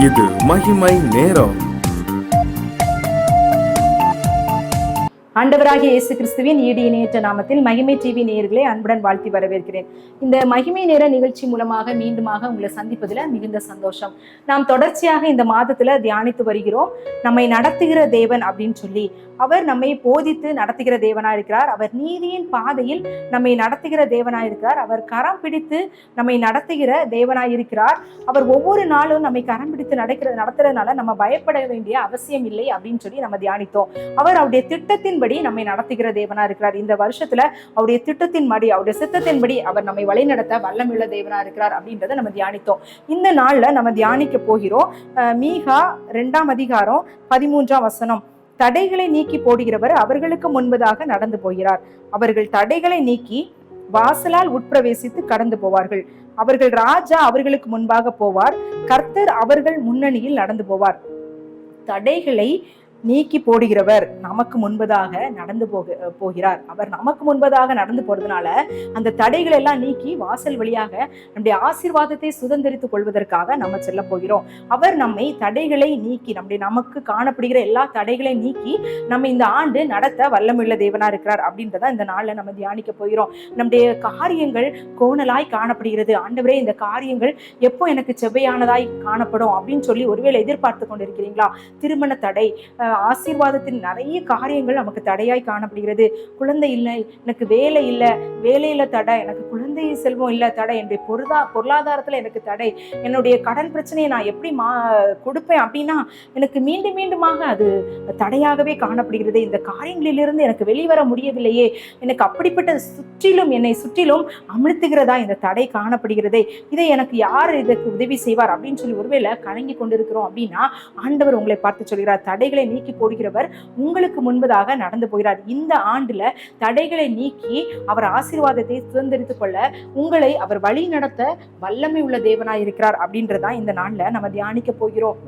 இது மகிமை நேரம். ஆண்டவராகிய இயேசு கிறிஸ்துவின் ஈடு இணையற்ற நாமத்தில் மகிமை டிவி நேயர்களை அன்புடன் வாழ்த்தி வரவேற்கிறேன். இந்த மகிமை நேர நிகழ்ச்சி மூலமாக மீண்டுமாக உங்களை சந்திப்பதில் மிகுந்த சந்தோஷம். நாம் தொடர்ச்சியாக இந்த மாதத்துல தியானித்து வருகிறோம். நம்மை நடத்துகிற தேவன் அப்படின்னு சொல்லி அவர் நம்மை போதித்து நடத்துகிற தேவனா இருக்கிறார். அவர் நீதியின் பாதையில் நம்மை நடத்துகிற தேவனா இருக்கிறார். அவர் கரம் பிடித்து நம்மை நடத்துகிற தேவனாய் இருக்கிறார். அவர் ஒவ்வொரு நாளும் நம்மை கரம் பிடித்து நடத்துறதுனால நம்ம பயப்பட வேண்டிய அவசியம் இல்லை அப்படின்னு சொல்லி நம்ம தியானித்தோம். அவர் அவருடைய திட்டத்தின்படி நம்மை நடத்துகிற தேவனா இருக்கிறார். இந்த வருஷத்துல அவருடைய திட்டத்தின்படி, அவருடைய சித்தத்தின்படி அவர் நம்மை வழிநடத்த வல்லமுள்ள தேவனா இருக்கிறார் அப்படின்றத நம்ம தியானித்தோம். இந்த நாள்ல நம்ம தியானிக்க போகிறோம் மீகா 2ஆம் அதிகாரம் 13ஆம் வசனம். தடைகளை நீக்கி போடுகிறவர் அவர்களுக்கு முன்பதாக நடந்து போகிறார். அவர்கள் தடைகளை நீக்கி வாசலால் உட்பிரவேசித்து கடந்து போவார்கள். அவர்கள் ராஜா அவர்களுக்கு முன்பாக போவார். கர்த்தர் அவர்கள் முன்னணியில் நடந்து போவார். தடைகளை நீக்கி போடுகிறவர் நமக்கு முன்பதாக நடந்து போகிறார். அவர் நமக்கு முன்பதாக நடந்து போறதுனால அந்த தடைகள் எல்லாம் நீக்கி வாசல் வழியாக நம்முடைய ஆசீர்வாதத்தை சுதந்திரித்துக் கொள்வதற்காக நம்ம செல்ல போகிறோம். அவர் நம்மை தடைகளை நீக்கி நமக்கு காணப்படுகிற எல்லா தடைகளை நீக்கி நம்ம இந்த ஆண்டு நடத்த வல்லமுள்ள தேவனா இருக்கிறார் அப்படின்றத இந்த நாள்ல நம்ம தியானிக்க போகிறோம். நம்முடைய காரியங்கள் கோணலாய் காணப்படுகிறது. ஆண்டவரே, இந்த காரியங்கள் எப்போ எனக்கு செவ்வையானதாய் காணப்படும் அப்படின்னு சொல்லி ஒருவேளை எதிர்பார்த்து கொண்டிருக்கிறீங்களா? திருமண தடை, ஆசீர்வாதத்தின் நிறைய காரியங்கள் நமக்கு தடையாய் காணப்படுகிறது. குழந்தை இல்லை, எனக்கு வேலை இல்லை, வேலையில தடை, எனக்கு குழந்தை செல்வம் இல்லை தடை, என்னுடைய பொருளாதாரத்துல எனக்கு தடை, என்னுடைய கடன் பிரச்சனையை நான் எப்படி கொடுப்பேன் அப்படின்னா எனக்கு மீண்டும் மீண்டுமாக அது தடையாகவே காணப்படுகிறது. இந்த காரியங்களிலிருந்து எனக்கு வெளிவர முடியவில்லையே, எனக்கு அப்படிப்பட்ட என்னை சுற்றிலும் அமிழ்த்துகிறதா இந்த தடை காணப்படுகிறதே, இதை எனக்கு யார் இதற்கு உதவி செய்வார் அப்படின்னு சொல்லி ஒருவேளை கலங்கி கொண்டிருக்கிறோம் அப்படின்னா ஆண்டவர் உங்களை பார்த்து சொல்கிறார், தடைகளை நீக்கி போடுகிறவர் உங்களுக்கு முன்பதாக நடந்து போகிறார். இந்த ஆண்டுல தடைகளை நீக்கி அவர் ஆசீர்வாதத்தை சுதந்திரித்துக் கொள்ள உங்களை அவர் வழி நடத்த வல்லமை உள்ள தேவனாய் இருக்கிறார் அப்படின்றதான் இந்த நாள்ல நம்ம தியானிக்க போகிறோம்.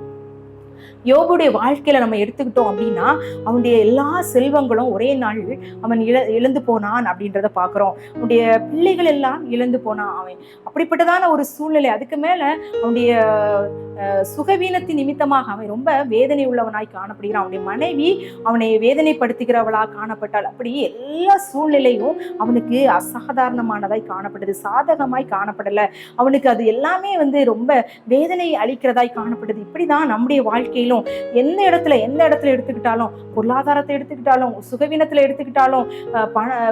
யோபுடைய வாழ்க்கையில நம்ம எடுத்துக்கிட்டோம் அப்படின்னா அவனுடைய எல்லா செல்வங்களும் ஒரே நாள் அவன் இழந்து போனான் அப்படின்றத பாக்குறோம். அவனுடைய பிள்ளைகள் எல்லாம் இழந்து போனான். அவன் அப்படிப்பட்டதான ஒரு சூழ்நிலை. அதுக்கு மேல அவனுடைய சுகவீனத்தின் நிமித்தமாக அவன் ரொம்ப வேதனை உள்ளவனாய் காணப்படுகிறான். அவனுடைய மனைவி அவனை வேதனைப்படுத்துகிறவளா காணப்பட்டாள். அப்படி எல்லா சூழ்நிலையும் அவனுக்கு அசாதாரணமானதாய் காணப்பட்டது, சாதகமாய் காணப்படல. அவனுக்கு அது எல்லாமே ரொம்ப வேதனை அளிக்கிறதாய் காணப்பட்டது. இப்படிதான் நம்முடைய வாழ்க்கையிலும் எந்த இடத்துல எடுத்துக்கிட்டாலும், பொருளாதாரத்தை எடுத்துக்கிட்டாலும், சுகவீனத்துல எடுத்துக்கிட்டாலும்,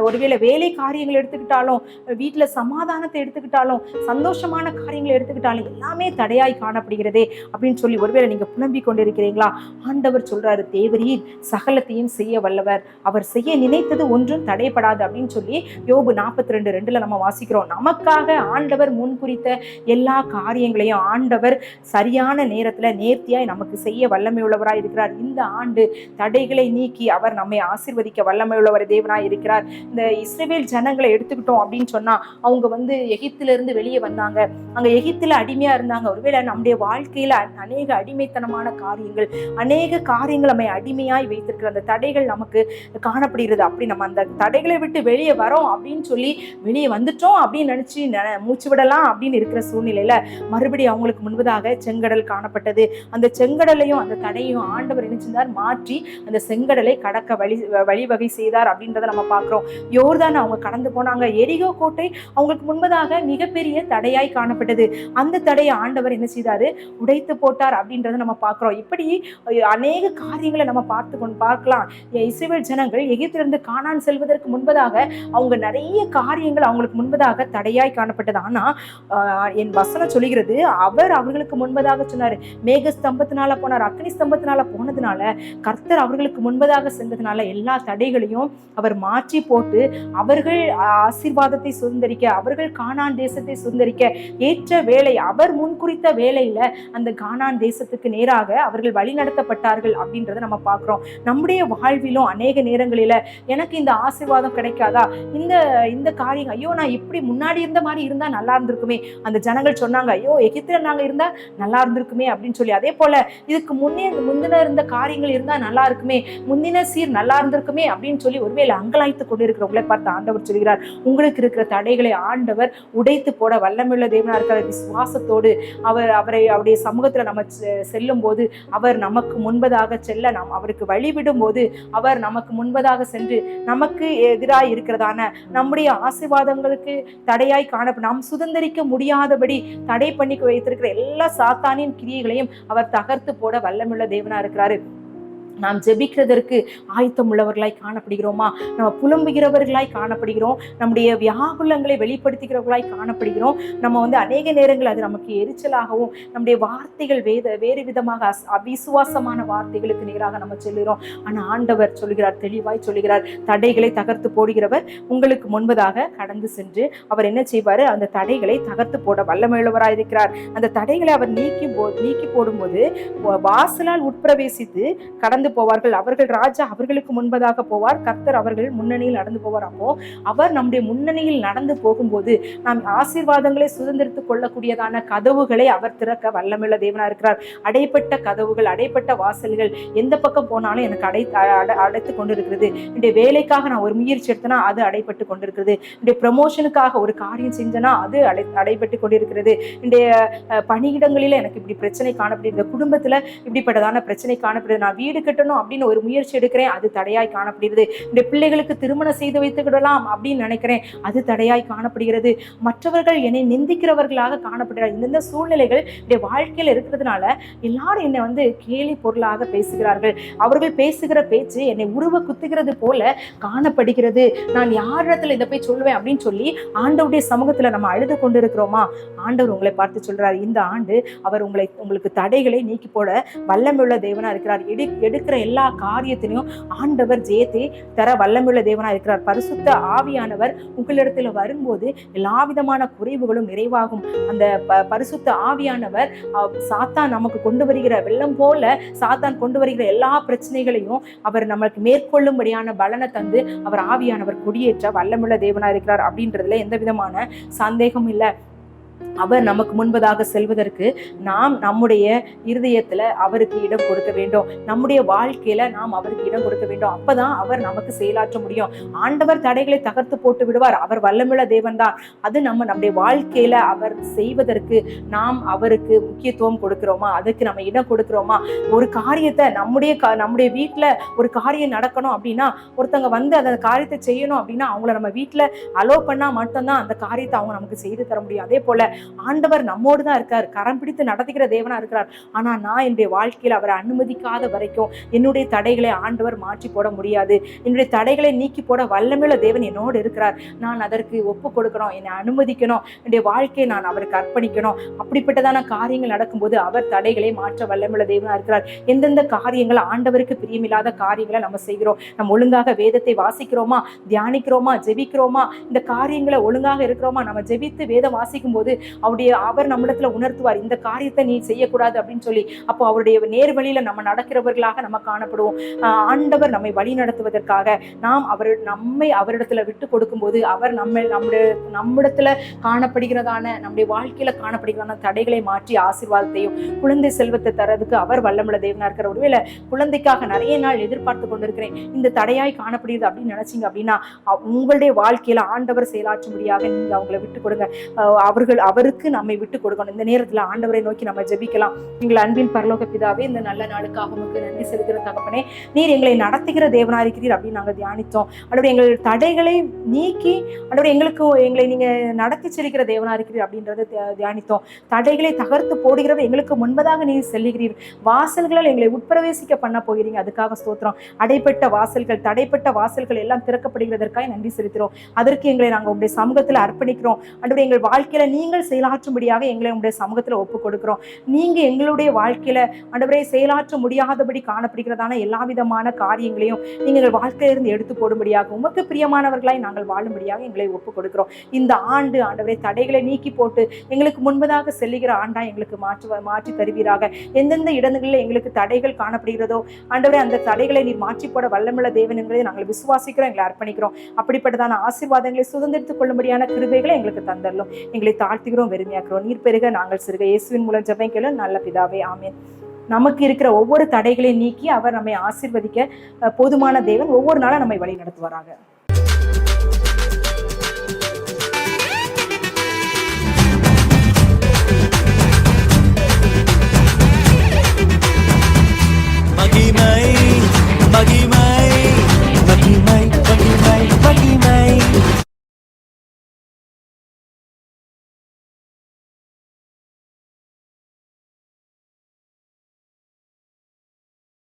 ஒருவேளை வேலை காரியங்கள் எடுத்துக்கிட்டாலும், வீட்டுல சமாதானத்தை எடுத்துக்கிட்டாலும், சந்தோஷமான காரியங்களை எடுத்துக்கிட்டாலும் எல்லாமே தடையாய் காணப்படுகிறது அப்படின்னு சொல்லி ஒருவேளை நீங்க புலம்பிக் கொண்டிருக்கிறீங்களா? ஆண்டவர் சொல்றாரு, தேவரீர் சகலத்தையும் செய்ய வல்லவர், அவர் செய்ய நினைத்தது ஒன்றும் தடைப்படாது அப்படின்னு சொல்லி யோபு 42:2 நம்ம வாசிக்கிறோம். நமக்காக ஆண்டவர் முன்குறித்த எல்லா காரியங்களையும் ஆண்டவர் சரியான நேரத்துல நேர்த்தியாய் நமக்கு செய்ய வல்லமை உள்ளவராய் இருக்கிறார். இந்த ஆண்டு தடைகளை நீக்கி அவர் நம்மை ஆசீர்வதிக்க வல்லமை உள்ளவர் தேவனாய் இருக்கிறார். இந்த இஸ்ரவேல் ஜனங்களை எடுத்துக்கிட்டோம் அப்படின்னு சொன்னா அவங்க எகிப்தில இருந்து வெளியே வந்தாங்க. அங்க எகிப்தில அடிமையா இருந்தாங்க. ஒருவேளை நம்முடைய வாழ்க்கையில அநேக அடிமைத்தனமான காரியங்கள், அநேக காரியங்கள் நம்மை அடிமையாய் வைத்திருக்கிற அந்த தடைகள் நமக்கு காணப்படுகிறது. அப்படி நம்ம அந்த தடைகளை விட்டு வெளியே வரோம் அப்படின்னு சொல்லி வெளியே வந்துட்டோம் அப்படின்னு நினைச்சு மூச்சு விடலாம் அப்படின்னு இருக்கிற சூழ்நிலையில மறுபடியும் அவங்களுக்கு முன்பதாக செங்கடல் காணப்பட்டது. அந்த செங்கடலையும் அந்த தடையும் ஆண்டவர் நினைச்சிருந்தார், மாற்றி அந்த செங்கடலை கடக்க வழிவகை செய்தார் அப்படின்றத நம்ம பார்க்கிறோம். யோர்தான் அவங்க கடந்து போனாங்க. எரிகோ கோட்டை அவங்களுக்கு முன்பதாக மிகப்பெரிய தடையாய் காணப்பட்டது. அந்த தடையை ஆண்டவர் என்ன செய்தாரு? உடைத்து போட்டார் அப்படின்றத நம்ம பார்க்கிறோம். இப்படி அநேக காரியங்களை நம்ம பார்க்கலாம். இஸ்ரவேல் ஜனங்கள் எகிப்திலிருந்து கானான் செல்வதற்கு முன்பதாக அவங்க நிறைய காரியங்கள் அவங்களுக்கு முன்பதாக தடையாய் காணப்பட்டது. ஆனா என் வசனம் சொல்லுகிறது, அவர் அவர்களுக்கு முன்பதாக சொன்னாரு. மேக ஸ்தம்பத்தினால போனார், அக்னி ஸ்தம்பத்தினால போனதுனால, கர்த்தர் அவர்களுக்கு முன்பதாக சென்றதுனால எல்லா தடைகளையும் அவர் மாற்றி போட்டு அவர்கள் ஆசீர்வாதத்தை சுதந்திரிக்க, அவர்கள் கானான் தேசத்தை சுதந்திரிக்க ஏற்ற வேலை, அவர் முன்குறித்த வேலையில அந்த கானான் தேசத்துக்கு நேராக அவர்கள் வழி நடத்தப்பட்டார்கள் அப்படின்றத நம்ம பார்க்கிறோம். நம்முடைய வாழ்விலும் அநேக நேரங்களில எனக்கு இந்த ஆசீர்வாதம் கிடைக்காதா, இந்த காரியம், ஐயோ நான் இப்படி முன்னாடி இருந்த மாதிரி இருந்தா நல்லா இருந்திருக்குமே, அந்த ஜனங்கள் சொன்னாங்க, ஐயோ எகிப்தில நாங்க இருந்தா நல்லா இருந்திருக்குமே அப்படின்னு சொல்லி. அதே போல இதுக்கு முந்தின இருந்த காரியங்கள் இருந்தா நல்லா இருக்குமே, முந்தின சீர் நல்லா இருந்திருக்குமே அப்படின்னு சொல்லி ஒருவேளை அங்கலாய்த்து கொண்டு இருக்கிறவங்களை பார்த்து ஆண்டவர் சொல்கிறார், உங்களுக்கு இருக்கிற தடைகளை ஆண்டவர் உடைத்து போட வல்லமையுள்ள தேவனா இருக்கிற விசுவாசத்தோடு அவருடைய சமூகத்துல நம்ம செல்லும் போது, அவர் நமக்கு முன்பதாக செல்ல நாம் அவருக்கு வழிவிடும் போது, அவர் நமக்கு முன்பதாக சென்று நமக்கு எதிராய் இருக்கிறதான நம்முடைய ஆசீர்வாதங்களுக்கு தடையாய் காணப்படும், நாம் சுதந்திரிக்க முடியாதபடி தடை பண்ணி வைத்திருக்கிற எல்லா சாத்தானின் கிரியைகளையும் அவர் தகர்த்து போட வல்லமையுள்ள தேவனா இருக்கிறாரு. நாம் ஜெபிக்கிறதற்கு ஆயத்தம் உள்ளவர்களாய் காணப்படுகிறோமா? நம்ம புலம்புகிறவர்களாய் காணப்படுகிறோம், நம்முடைய வியாகுலங்களை வெளிப்படுத்துகிறவர்களாய் காணப்படுகிறோம். நம்ம அநேக நேரங்கள் அது நமக்கு எரிச்சலாகவும், நம்முடைய வார்த்தைகள் வேறு விதமாக அவிசுவாசமான வார்த்தைகளுக்கு நேராக நம்ம சொல்லுகிறோம். ஆனா ஆண்டவர் சொல்கிறார், தெளிவாய் சொல்லுகிறார், தடைகளை தகர்த்து போடுகிறவர் உங்களுக்கு முன்பதாக கடந்து சென்று அவர் என்ன செய்வாரு? அந்த தடைகளை தகர்த்து போட வல்லமையுள்ளவராய் இருக்கிறார். அந்த தடைகளை அவர் நீக்கி போடும்போது வாசலால் உட்பிரவேசித்து கடந்து போவார்கள். அவர்கள் ராஜா அவர்களுக்கு முன்பதாக போவார், கர்த்தர் அவர்கள் முன்னணியில் நடந்து போவார். அப்போ அவர் நம்முடைய முன்னணியில் நடந்து போகும்போது நாம் ஆசீர்வாதங்களை சுதந்திரித்துக் கொள்ளக்கூடியதான கதவுகளை அவர் திறக்க வல்லமையுள்ள தேவனா இருக்கிறார். அடைப்பட்ட கதவுகள், அடைப்பட்ட வாசல்கள் எந்த பக்கம் போனாலும் எனக்கு அடைத்து கொண்டிருக்கிறது. என்னுடைய வேலைக்காக நான் ஒரு முயற்சி எடுத்தனா அது அடைப்பட்டு கொண்டிருக்கிறது. என்னுடைய ப்ரமோஷனுக்காக ஒரு காரியம் செஞ்சனா அது அடைபட்டு கொண்டிருக்கிறது. என்னுடைய பணியிடங்களில எனக்கு இப்படி பிரச்சனை காணப்படுது, குடும்பத்துல இப்படிப்பட்டதான பிரச்சனை காணப்படுது, நான் வீடு அப்படின்னு ஒரு முயற்சி எடுக்கிறேன், அது தடையாய் காணப்படுகிறது. இந்த பிள்ளைகளுக்கு திருமணம் செய்து வைத்துக்கிடலாம் அப்படின்னு நினைக்கிறேன், அது தடையாய் காணப்படுகிறது. மற்றவர்கள் என்னை நிந்திக்கிறவர்களாக காணப்படுகிறார். இந்த சூழ்நிலைகள் என்னுடைய வாழ்க்கையில் இருக்கிறதுனால எல்லாரும் என்னை கேலி பொருளாக பேசுகிறார்கள். அவர்கள் பேசுகிற பேச்சு என்னை உருவ குத்துகிறது போல காணப்படுகிறது. நான் யாரிடத்துல இதை போய் சொல்லுவேன் அப்படின்னு சொல்லி ஆண்டவருடைய சமூகத்துல நம்ம அழுது கொண்டிருக்கிறோமா? ஆண்டவர் உங்களை பார்த்து சொல்றாரு, இந்த ஆண்டு அவர் உங்களுக்கு தடைகளை நீக்கி போட வல்லமையுள்ள தேவனா இருக்கிறார். எடுக்கிற எல்லா காரியத்திலையும் ஆண்டவர் ஜெயத்தை தர வல்லமையுள்ள தேவனா இருக்கிறார். பரிசுத்த ஆவியானவர் உங்களிடத்துல வரும்போது எல்லா விதமான குறைவுகளும் நிறைவாகும். அந்த பரிசுத்த ஆவியானவர் சாத்தான் நமக்கு கொண்டு வருகிற வெள்ளம் போல சாத்தான் கொண்டு வருகிற எல்லா பிரச்சனைகளையும் அவர் நம்மளுக்கு மேற்கொள்ளும்படியான பலனை தந்து அவர் ஆவியானவர் கொடியேற்ற வல்லமுள்ள தேவனா இருக்கிறார் அப்படின்றதுல எந்த விதமான சந்தேகம் இல்லை. அவர் நமக்கு முன்பதாக செல்வதற்கு நாம் நம்முடைய இருதயத்துல அவருக்கு இடம் கொடுக்க வேண்டும், நம்முடைய வாழ்க்கையில நாம் அவருக்கு இடம் கொடுக்க வேண்டும். அப்பதான் அவர் நமக்கு செயலாற்ற முடியும். ஆண்டவர் தடைகளை தகர்த்து போட்டு விடுவார், அவர் வல்லமுள்ள தேவன் தான். அது நம்முடைய வாழ்க்கையில அவர் செய்வதற்கு நாம் அவருக்கு முக்கியத்துவம் கொடுக்கிறோமா? அதுக்கு நம்ம இடம் கொடுக்கிறோமா? ஒரு காரியத்தை நம்முடைய வீட்டுல ஒரு காரியம் நடக்கணும் அப்படின்னா, ஒருத்தவங்க அந்த காரியத்தை செய்யணும் அப்படின்னா அவங்கள நம்ம வீட்டுல அலோ பண்ணா மட்டும்தான் அந்த காரியத்தை அவங்க நமக்கு செய்து தர முடியும். அதே போல ஆண்டவர் நம்மோடு தான் இருக்கார், கரம் பிடித்து நடத்துகிற தேவனா இருக்கிறார். ஆனா நான் என்னுடைய வாழ்க்கையில அவரை அனுமதிக்காத வரைக்கும் என்னுடைய தடைகளை ஆண்டவர் மாற்றி போட முடியாது. என்னுடைய தடைகளை நீக்கி போட வல்லமையுள்ள தேவன் என்னோடு இருக்கிறார். நான் அதற்கு ஒப்பு கொடுக்கணும், என்னை அனுமதிக்கணும், என்னுடைய வாழ்க்கையை நான் அவருக்கு அர்ப்பணிக்கணும். அப்படிப்பட்டதான காரியங்கள் நடக்கும்போது அவர் தடைகளை மாற்ற வல்லமையுள்ள தேவனா இருக்கிறார். எந்தெந்த காரியங்கள் ஆண்டவருக்கு பிரியமில்லாத காரியங்களை நம்ம செய்கிறோம், நம்ம ஒழுங்காக வேதத்தை வாசிக்கிறோமா, தியானிக்கிறோமா, ஜெபிக்கிறோமா, இந்த காரியங்களை ஒழுங்காக இருக்கிறோமா? நம்ம ஜெபித்து வேதம் வாசிக்கும் போது அவர் நம்மிடத்துல உணர்த்துவார், இந்த காரியத்தை நீ செய்யக்கூடாது அப்படின்னு சொல்லி. அப்போ அவருடைய நேர் வழியில நம்ம நடக்கிறவர்களாக நம்ம காணப்படுவோம். ஆண்டவர் நம்மை வழி நடத்துவதற்காக நாம் நம்மை அவரிடத்துல விட்டு கொடுக்கும் போது அவர் நம்மிடத்துல காணப்படுகிறதான நம்முடைய வாழ்க்கையில காணப்படுகிறதான தடைகளை மாற்றி ஆசீர்வாதத்தையும் குழந்தை செல்வத்தை தரதுக்கு அவர் வல்லமுள்ள தேவனா இருக்கிற. ஒருவேளை குழந்தைக்காக நிறைய நாள் எதிர்பார்த்து கொண்டிருக்கிறேன், இந்த தடையாய் காணப்படுகிறது அப்படின்னு நினைச்சீங்க அப்படின்னா உங்களுடைய வாழ்க்கையில ஆண்டவர் செயலாற்றும்படியாக நீங்க அவங்களை விட்டு கொடுங்க. அவருக்கு நம்மை விட்டு கொடுக்கணும். இந்த நேரத்துல ஆண்டவரை நோக்கி நம்ம ஜெபிக்கலாம். எங்கள் அன்பின் பரலோக பிதாவே, இந்த நல்ல நாளுக்காக உங்களுக்கு நன்றி செலுத்துகிற தகப்பனே, நீர் எங்களை நடத்துகிற தேவனா இருக்கிறீர் அப்படின்னு நாங்கள் தியானித்தோம். ஆண்டவரே, எங்கள் தடைகளை நீக்கி ஆண்டவரே எங்களை நீங்க நடத்தி செல்கிற தேவனா இருக்கிறீர் அப்படின்றத தியானித்தோம். தடைகளை தகர்த்து போடுகிறவர் எங்களுக்கு முன்பதாக நீர் செல்லுகிறீர். வாசல்களால் எங்களை உட்பிரவேசிக்க பண்ண போகிறீங்க, அதுக்காக ஸ்தோத்திரம். அடைப்பட்ட வாசல்கள், தடைப்பட்ட வாசல்கள் எல்லாம் திறக்கப்படுகிறதற்காக நன்றி செலுத்துகிறோம். அதற்கு எங்களை நாங்கள் உங்களுடைய சமூகத்தில் அர்ப்பணிக்கிறோம். ஆண்டவரே, எங்கள் வாழ்க்கையில நீங்கள் செயலாற்றும்படியாக எங்களை உங்களுடைய சமூகத்துல ஒப்பு கொடுக்கிறோம். நீங்க எங்களுடைய வாழ்க்கையில ஆண்டவரே செயலாற்ற முடியாதபடி காணப்படுகிறதான எல்லா விதமான காரியங்களையும் நீங்க எங்கள் வாழ்க்கையில இருந்து எடுத்து போடும்படியாக உமக்கு பிரியமானவர்களாய் நாங்கள் வாழும்படியாக எங்களை ஒப்பு கொடுக்கிறோம். இந்த ஆண்டு ஆண்டவரே தடைகளை நீக்கி போட்டு எங்களுக்கு முன்பதாக செல்லுகிற ஆண்டா எங்களுக்கு மாற்றி தருவீராக. எந்தெந்த இடங்களில் எங்களுக்கு தடைகள் காணப்படுகிறதோ ஆண்டவரே அந்த தடைகளை நீர் மாற்றி போட வல்லமுள்ள தேவன் என்பதை நாங்கள் விசுவாசிக்கிறோம், எங்களை அர்ப்பணிக்கிறோம். அப்படிப்பட்டதான ஆசீர்வாதங்களை சுதந்திரித்துக் கொள்ளும்படியான கிருபைகளை எங்களுக்கு தந்தரலும். எங்களை தாழ்த்துகிறோம், வெறுமையாக்குறோம். நீர் பெருக நாங்கள் சிறுக. இயேசுவின் மூலம் ஜெபம் கேளு நல்ல பிதாவே, ஆமென். நமக்கு இருக்கிற ஒவ்வொரு தடைகளையும் நீக்கி அவர் நம்மை ஆசீர்வதிக்க போதுமான தேவன் ஒவ்வொரு நாளும் நம்மை வழி நடத்துவாராக.